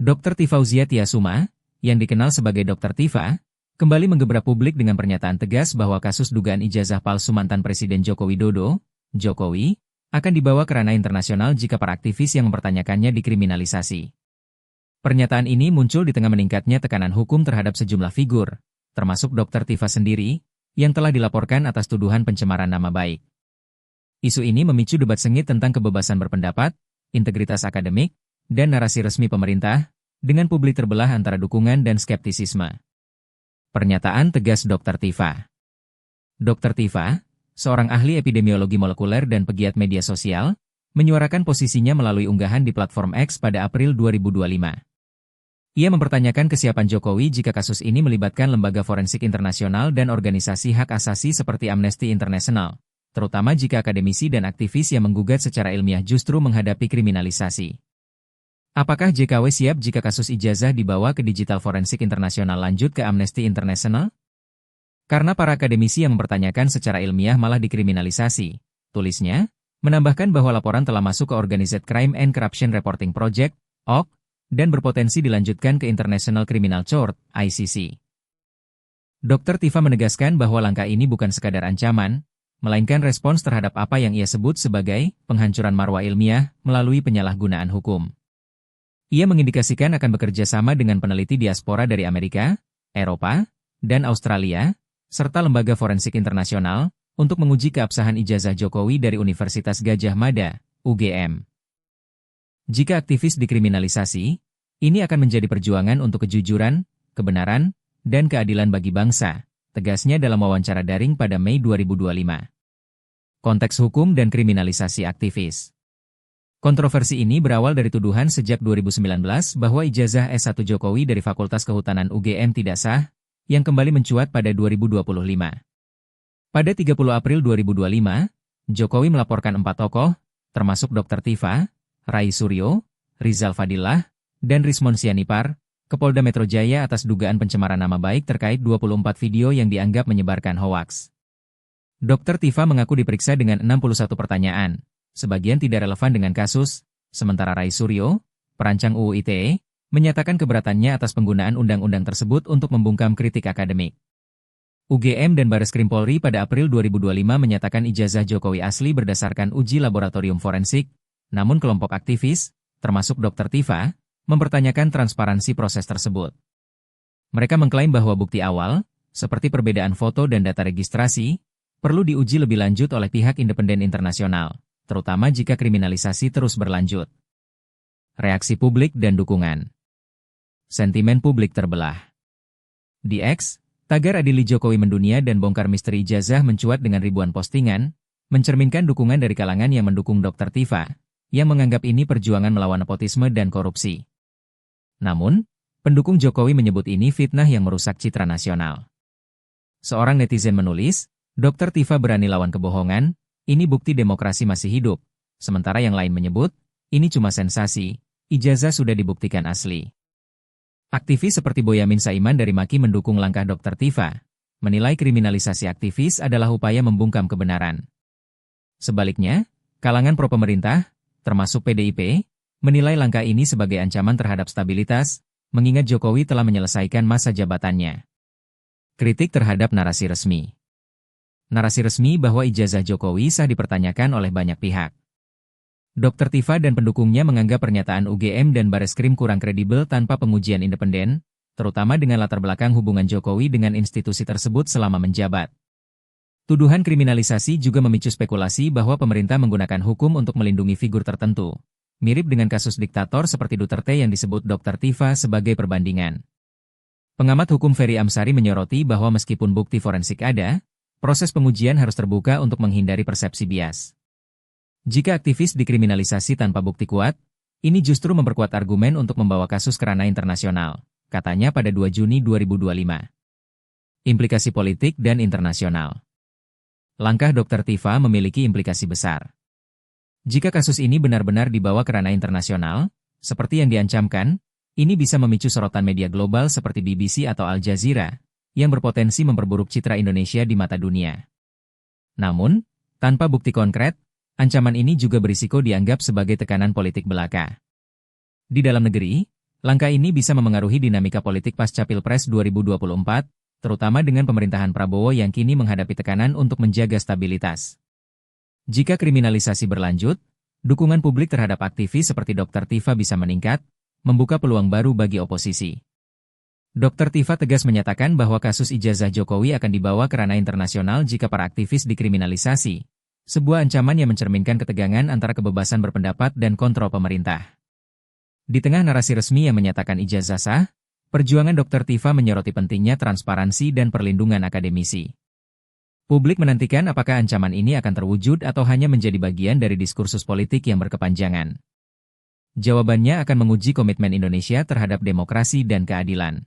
Dr. Tifauzia Tiasuma, yang dikenal sebagai Dr. Tifa, kembali menggebrak publik dengan pernyataan tegas bahwa kasus dugaan ijazah palsu mantan Presiden Joko Widodo, Jokowi, akan dibawa ke ranah internasional jika para aktivis yang mempertanyakannya dikriminalisasi. Pernyataan ini muncul di tengah meningkatnya tekanan hukum terhadap sejumlah figur, termasuk Dr. Tifa sendiri, yang telah dilaporkan atas tuduhan pencemaran nama baik. Isu ini memicu debat sengit tentang kebebasan berpendapat, integritas akademik, dan narasi resmi pemerintah, dengan publik terbelah antara dukungan dan skeptisisme. Pernyataan tegas Dr. Tifa. Dr. Tifa, seorang ahli epidemiologi molekuler dan pegiat media sosial, menyuarakan posisinya melalui unggahan di platform X pada April 2025. Ia mempertanyakan kesiapan Jokowi jika kasus ini melibatkan lembaga forensik internasional dan organisasi hak asasi seperti Amnesty International, terutama jika akademisi dan aktivis yang menggugat secara ilmiah justru menghadapi kriminalisasi. Apakah JKW siap jika kasus ijazah dibawa ke digital forensik internasional lanjut ke Amnesty International? Karena para akademisi yang mempertanyakan secara ilmiah malah dikriminalisasi, tulisnya, menambahkan bahwa laporan telah masuk ke Organized Crime and Corruption Reporting Project, OC, dan berpotensi dilanjutkan ke International Criminal Court, ICC. Dr. Tifa menegaskan bahwa langkah ini bukan sekadar ancaman, melainkan respons terhadap apa yang ia sebut sebagai penghancuran marwah ilmiah melalui penyalahgunaan hukum. Ia mengindikasikan akan bekerja sama dengan peneliti diaspora dari Amerika, Eropa, dan Australia, serta lembaga forensik internasional, untuk menguji keabsahan ijazah Jokowi dari Universitas Gadjah Mada, UGM. Jika aktivis dikriminalisasi, ini akan menjadi perjuangan untuk kejujuran, kebenaran, dan keadilan bagi bangsa, tegasnya dalam wawancara daring pada Mei 2025. Konteks hukum dan kriminalisasi aktivis. Kontroversi ini berawal dari tuduhan sejak 2019 bahwa ijazah S1 Jokowi dari Fakultas Kehutanan UGM tidak sah, yang kembali mencuat pada 2025. Pada 30 April 2025, Jokowi melaporkan 4 tokoh, termasuk Dr. Tifa, Rai Suryo, Rizal Fadillah, dan Rismon Sianipar, ke Polda Metro Jaya atas dugaan pencemaran nama baik terkait 24 video yang dianggap menyebarkan hoaks. Dr. Tifa mengaku diperiksa dengan 61 pertanyaan, sebagian tidak relevan dengan kasus, sementara Rai Suryo, perancang UU ITE, menyatakan keberatannya atas penggunaan undang-undang tersebut untuk membungkam kritik akademik. UGM dan Bareskrim Polri pada April 2025 menyatakan ijazah Jokowi asli berdasarkan uji laboratorium forensik, namun kelompok aktivis, termasuk Dr. Tifa, mempertanyakan transparansi proses tersebut. Mereka mengklaim bahwa bukti awal, seperti perbedaan foto dan data registrasi, perlu diuji lebih lanjut oleh pihak independen internasional, terutama jika kriminalisasi terus berlanjut. Reaksi publik dan dukungan. Sentimen publik terbelah. Di X, tagar Adili Jokowi mendunia dan bongkar misteri ijazah mencuat dengan ribuan postingan, mencerminkan dukungan dari kalangan yang mendukung Dr. Tifa, yang menganggap ini perjuangan melawan nepotisme dan korupsi. Namun, pendukung Jokowi menyebut ini fitnah yang merusak citra nasional. Seorang netizen menulis, Dr. Tifa berani lawan kebohongan, ini bukti demokrasi masih hidup, sementara yang lain menyebut, ini cuma sensasi, ijazah sudah dibuktikan asli. Aktivis seperti Boyamin Saiman dari Maki mendukung langkah Dr. Tifa, menilai kriminalisasi aktivis adalah upaya membungkam kebenaran. Sebaliknya, kalangan pro-pemerintah, termasuk PDIP, menilai langkah ini sebagai ancaman terhadap stabilitas, mengingat Jokowi telah menyelesaikan masa jabatannya. Kritik terhadap narasi resmi. Narasi resmi bahwa ijazah Jokowi sah dipertanyakan oleh banyak pihak. Dr. Tifa dan pendukungnya menganggap pernyataan UGM dan Bareskrim kurang kredibel tanpa pengujian independen, terutama dengan latar belakang hubungan Jokowi dengan institusi tersebut selama menjabat. Tuduhan kriminalisasi juga memicu spekulasi bahwa pemerintah menggunakan hukum untuk melindungi figur tertentu, mirip dengan kasus diktator seperti Duterte yang disebut Dr. Tifa sebagai perbandingan. Pengamat hukum Ferry Amsari menyoroti bahwa meskipun bukti forensik ada, proses pengujian harus terbuka untuk menghindari persepsi bias. Jika aktivis dikriminalisasi tanpa bukti kuat, ini justru memperkuat argumen untuk membawa kasus ke ranah internasional, katanya pada 2 Juni 2025. Implikasi politik dan internasional. Langkah Dr. Tifa memiliki implikasi besar. Jika kasus ini benar-benar dibawa ke ranah internasional, seperti yang diancamkan, ini bisa memicu sorotan media global seperti BBC atau Al Jazeera, yang berpotensi memperburuk citra Indonesia di mata dunia. Namun, tanpa bukti konkret, ancaman ini juga berisiko dianggap sebagai tekanan politik belaka. Di dalam negeri, Langkah ini bisa memengaruhi dinamika politik pasca Pilpres 2024, terutama dengan pemerintahan Prabowo yang kini menghadapi tekanan untuk menjaga stabilitas. Jika kriminalisasi berlanjut, dukungan publik terhadap aktivis seperti Dr. Tifa bisa meningkat, membuka peluang baru bagi oposisi. Dr. Tifa tegas menyatakan bahwa kasus ijazah Jokowi akan dibawa ke ranah internasional jika para aktivis dikriminalisasi, sebuah ancaman yang mencerminkan ketegangan antara kebebasan berpendapat dan kontrol pemerintah. Di tengah narasi resmi yang menyatakan ijazah sah, perjuangan Dr. Tifa menyoroti pentingnya transparansi dan perlindungan akademisi. Publik menantikan apakah ancaman ini akan terwujud atau hanya menjadi bagian dari diskursus politik yang berkepanjangan. Jawabannya akan menguji komitmen Indonesia terhadap demokrasi dan keadilan.